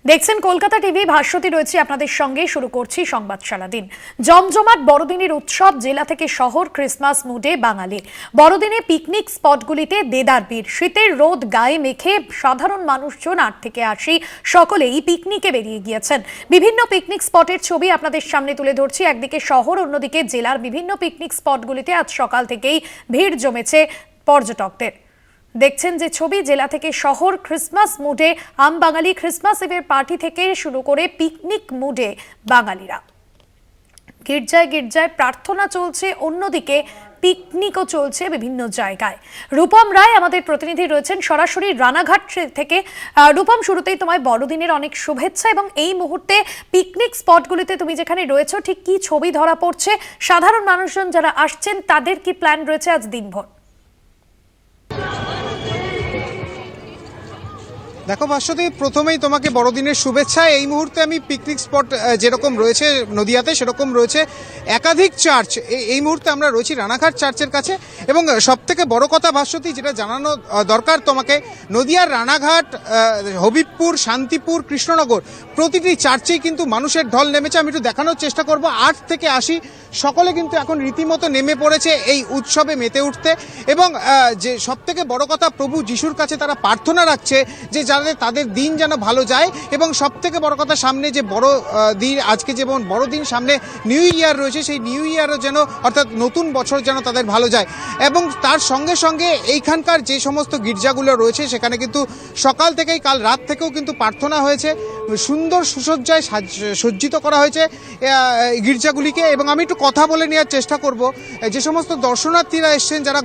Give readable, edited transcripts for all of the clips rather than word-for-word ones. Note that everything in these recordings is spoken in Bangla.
দেখছেন কলকাতা টিভি। ভাস্বতী রয়েছে আপনাদের সঙ্গে। শুরু করছি সংবাদ সারাদিন। জমজমাট বড়দিনের উৎসব, জেলা থেকে শহর, ক্রিসমাস মুডে বাঙালির। বড়দিনে পিকনিক স্পটগুলিতে দেদার ভিড়। শীতের রোদ গায়ে মেখে সাধারণ মানুষজন 8 থেকে 80 সকলেই পিকনিকে বেরিয়ে গিয়েছেন। বিভিন্ন পিকনিক স্পটের ছবি আপনাদের সামনে তুলে ধরছি। একদিকে শহর, অন্যদিকে জেলার বিভিন্ন পিকনিক স্পটগুলিতে আজ সকাল থেকেই ভিড় জমেছে পর্যটকদের। দেখছেন যে ছবি, জেলা থেকে শহর, ক্রিসমাস মুডে আম বাঙালি। ক্রিসমাস ইভের পার্টি থেকে শুরু করে পিকনিক মুডে বাঙালিরা। গির্জায় গির্জায় প্রার্থনা চলছে, অন্যদিকে পিকনিকও চলছে বিভিন্ন জায়গায়। রূপম রায় আমাদের প্রতিনিধি রয়েছেন সরাসরি রানাঘাট থেকে। রূপম, শুরুতেই তোমায় বড়দিনের অনেক শুভেচ্ছা। এবং এই মুহূর্তে পিকনিক স্পটগুলিতে তুমি যেখানে রয়েছো, ঠিক কি ছবি ধরা পড়ছে? সাধারণ মানুষজন যারা আসছেন তাদের কি প্ল্যান রয়েছে আজ দিনভর? দেখো ভাস্বতী, প্রথমেই তোমাকে বড়দিনের শুভেচ্ছা। এই মুহূর্তে আমি পিকনিক স্পট যেরকম রয়েছে নদিয়াতে, সেরকম রয়েছে একাধিক চার্চ। এই মুহূর্তে আমরা রয়েছি রানাঘাট চার্চের কাছে। এবং সবথেকে বড় কথা ভাস্বতী, যেটা জানানো দরকার তোমাকে, নদিয়ার রানাঘাট, হবিবপুর, শান্তিপুর, কৃষ্ণনগর প্রতিটি চার্চেই কিন্তু মানুষের ঢল নেমেছে। আমি একটু দেখানোর চেষ্টা করব। 8 থেকে 80 সকলে কিন্তু এখন রীতিমতো নেমে পড়েছে এই উৎসবে মেতে উঠতে। এবং যে সবথেকে বড় কথা, প্রভু যিশুর কাছে তারা প্রার্থনা রাখছে যে যাতে তাদের দিন যেন ভালো যায়। এবং সবথেকে বড় কথা, সামনে যে বড় দিন, আজকে যেমন বড়দিন, সামনে নিউ ইয়ার রয়েছে, সেই নিউ ইয়ারও যেন, অর্থাৎ নতুন বছর যেন তাদের ভালো যায়। এবং তার সঙ্গে সঙ্গে এইখানকার যে সমস্ত গির্জাগুলো রয়েছে সেখানে কিন্তু সকাল থেকেই, কাল রাত থেকেও কিন্তু প্রার্থনা হয়েছে। সুন্দর সুসজ্জায় সজ্জিত করা হয়েছে গির্জাগুলিকে। এবং আমি একটু কথা বলে নেওয়ার চেষ্টা করব যে সমস্ত দর্শনার্থীরা এসছেন, যারা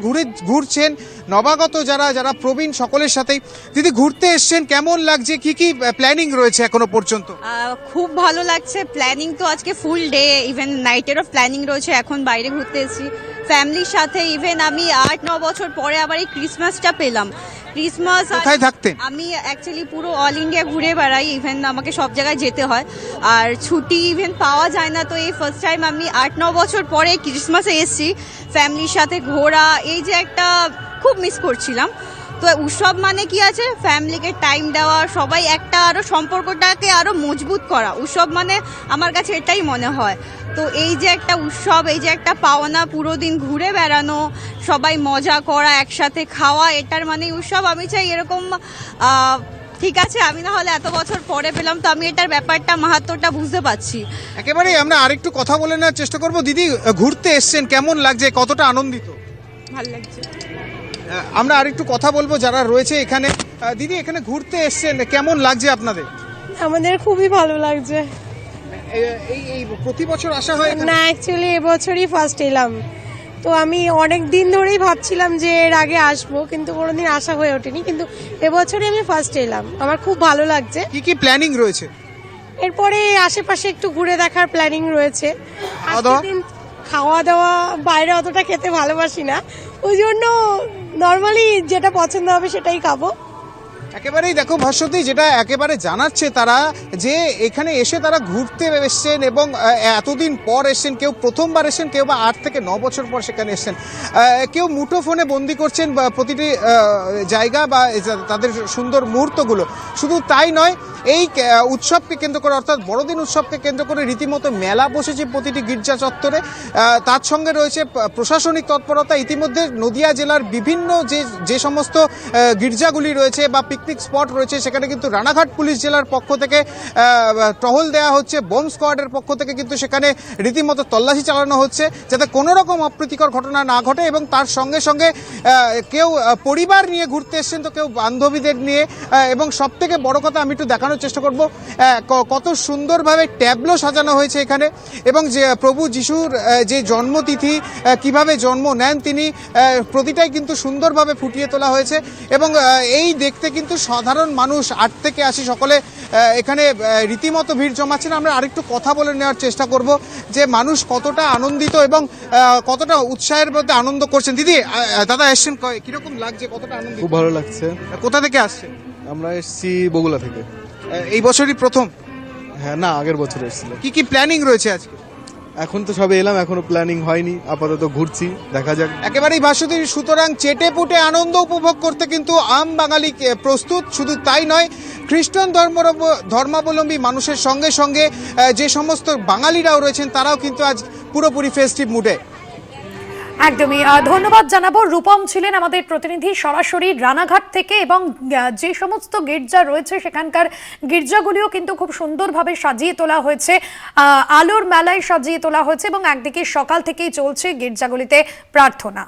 ঘুরছেন, নবাগত যারা প্রবীণ, সকলের সাথেই। দিদি, ঘুরতে এসছেন, কেমন লাগছে? কি কি প্ল্যানিং রয়েছে এখনো পর্যন্ত? খুব ভালো লাগছে। প্ল্যানিং তো আজকে ফুল ডে, ইভেন নাইটেরও প্ল্যানিং রয়েছে। এখন বাইরে ঘুরতে এসেছি ফ্যামিলির সাথে। ইভেন আমি 8-9 বছর পরে আবার এই ক্রিসমাসটা পেলাম। ক্রিসমাস কোথায় থাকতেন? আমি অ্যাকচুয়ালি পুরো অল ইন্ডিয়া ঘুরে বেড়াই। ইভেন আমাকে সব জায়গায় যেতে হয়, আর ছুটি ইভেন পাওয়া যায় না। তো এই ফার্স্ট টাইম আমি 8-9 বছর পরে ক্রিসমাসে এসেছি ফ্যামিলির সাথে ঘোরা। এই যে একটা খুব মিস করছিলাম। তো উৎসব মানে কি আছে, ফ্যামিলিকে টাইম দেওয়া, সবাই একটা আরো সম্পর্কটাকে আরো মজবুত করা। উৎসব মানে আমার কাছে এটাই মনে হয়। তো এই যে একটা উৎসব, এই যে একটা পাওনা, পুরো দিন ঘুরে বেড়ানো, সবাই মজা করা, একসাথে খাওয়া, এটার মানেই উৎসব। আমি চাই এরকম। ঠিক আছে, আমি না হলে এত বছর পরে পেলাম, তো আমি এটার ব্যাপারটা, মাহাত্ম্যটা বুঝতে পারছি। একেবারেই আমরা আরেকটু কথা বলে নেওয়ার চেষ্টা করব। দিদি, ঘুরতে এসছেন, কেমন লাগছে, কতটা আনন্দিত? ভালো লাগছে। আমরা আরেকটু কথা বলবো যারা রয়েছে এখানে। দিদি, এখানে ঘুরতে এসছেন, কেমন লাগছে আপনাদের? আমাদের খুবই ভালো লাগছে। এই প্রতি বছর আসা হয় এখানে? না, অ্যাকচুয়ালি এবছরই ফার্স্ট এলাম। তো আমি অনেক দিন ধরেই ভাবছিলাম যে এর আগে আসবো, কিন্তু কোনোদিন আসা হয়ে ওঠেনি। কিন্তু এবছরই আমি ফার্স্ট এলাম। আমার খুব ভালো লাগছে। কি কি প্ল্যানিং রয়েছে? এরপরে আশেপাশে একটু ঘুরে দেখার প্ল্যানিং রয়েছে। খাওয়া দাওয়া? খাওয়া দাওয়া বাইরে অতটা খেতে ভালোবাসি না, ওই জন্য নর্মালি যেটা পছন্দ হবে সেটাই খাবো। একেবারেই দেখো ভাস্বতী, যেটা একেবারে জানাচ্ছে তারা, যে এখানে এসে তারা ঘুরতে এসছেন এবং এতদিন পর এসছেন। কেউ প্রথমবার এসছেন, কেউ বা 8 থেকে 9 বছর পর সেখানে এসছেন। কেউ মুঠো ফোনে বন্দি করছেন বা প্রতিটি জায়গা বা তাদের সুন্দর মুহূর্তগুলো। শুধু তাই নয়, এই উৎসবকে কেন্দ্র করে, অর্থাৎ বড়দিন উৎসবকে কেন্দ্র করে রীতিমতো মেলা বসেছে প্রতিটি গির্জা চত্বরে। তার সঙ্গে রয়েছে প্রশাসনিক তৎপরতা। ইতিমধ্যে নদিয়া জেলার বিভিন্ন যে সমস্ত গির্জাগুলি রয়েছে বা পিকনিক স্পট রয়েছে, সেখানে কিন্তু রানাঘাট পুলিশ জেলার পক্ষ থেকে টহল দেওয়া হচ্ছে। বোম স্কোয়াডের পক্ষ থেকে কিন্তু সেখানে রীতিমতো তল্লাশি চালানো হচ্ছে, যাতে কোনো রকম অপ্রীতিকর ঘটনা না ঘটে। এবং তার সঙ্গে সঙ্গে কেউ পরিবার নিয়ে ঘুরতে এসছেন, তো কেউ বান্ধবীদের নিয়ে। এবং সব থেকে বড় কথা, আমি একটু দেখানোর চেষ্টা করব কত সুন্দরভাবে ট্যাবলো সাজানো হয়েছে এখানে। এবং যে প্রভু যিশুর যে জন্মতিথি, কিভাবে জন্ম নেন তিনি, প্রতিটাই কিন্তু সুন্দরভাবে ফুটিয়ে তোলা হয়েছে। এবং এই দেখতে কিন্তু সাধারণ মানুষ 8 থেকে 80 সকলে এখানে রীতিমতো ভিড় জমাচ্ছেন। আমরা আরেকটু কথা বলে নেওয়ার চেষ্টা করব যে মানুষ কতটা আনন্দিত এবং কতটা উৎসাহের মধ্যে আনন্দ করছেন। দিদি, দাদা এসছেন, কিরকম লাগছে, কতটা আনন্দ? খুব ভালো লাগছে। কোথা থেকে আসছেন? আমরা এসেছি বগুড়া থেকে। এই বছরই প্রথম? হ্যাঁ, না, আগের বছর এসেছিল। কি কি প্ল্যানিং রয়েছে আজকে? এখন তো সবে এলাম, এখনো প্ল্যানিং হয়নি, আপাতত ঘুরছি, দেখা যাক। একেবারেই ভাস্বতী, সুতরাং চেটে পুটে আনন্দ উপভোগ করতে কিন্তু আম বাঙালি প্রস্তুত। শুধু তাই নয়, খ্রিস্টান ধর্মাবলম্বী মানুষের সঙ্গে সঙ্গে যে সমস্ত বাঙালিরাও রয়েছেন তারাও কিন্তু আজ পুরোপুরি ফেস্টিভ মুডে। একদমই ধন্যবাদ জানাবো। রূপম ছিলেন আমাদের প্রতিনিধি সরাসরি রানাঘাট থেকে, এবং যে সমস্ত গির্জা রয়েছে সেখানকার গির্জাগুলিও কিন্তু খুব সুন্দরভাবে সাজিয়ে তোলা হয়েছে, আলোর মেলায় সাজিয়ে তোলা হয়েছে, এবং একদিকে সকাল থেকেই চলছে গির্জাগুলিতে প্রার্থনা।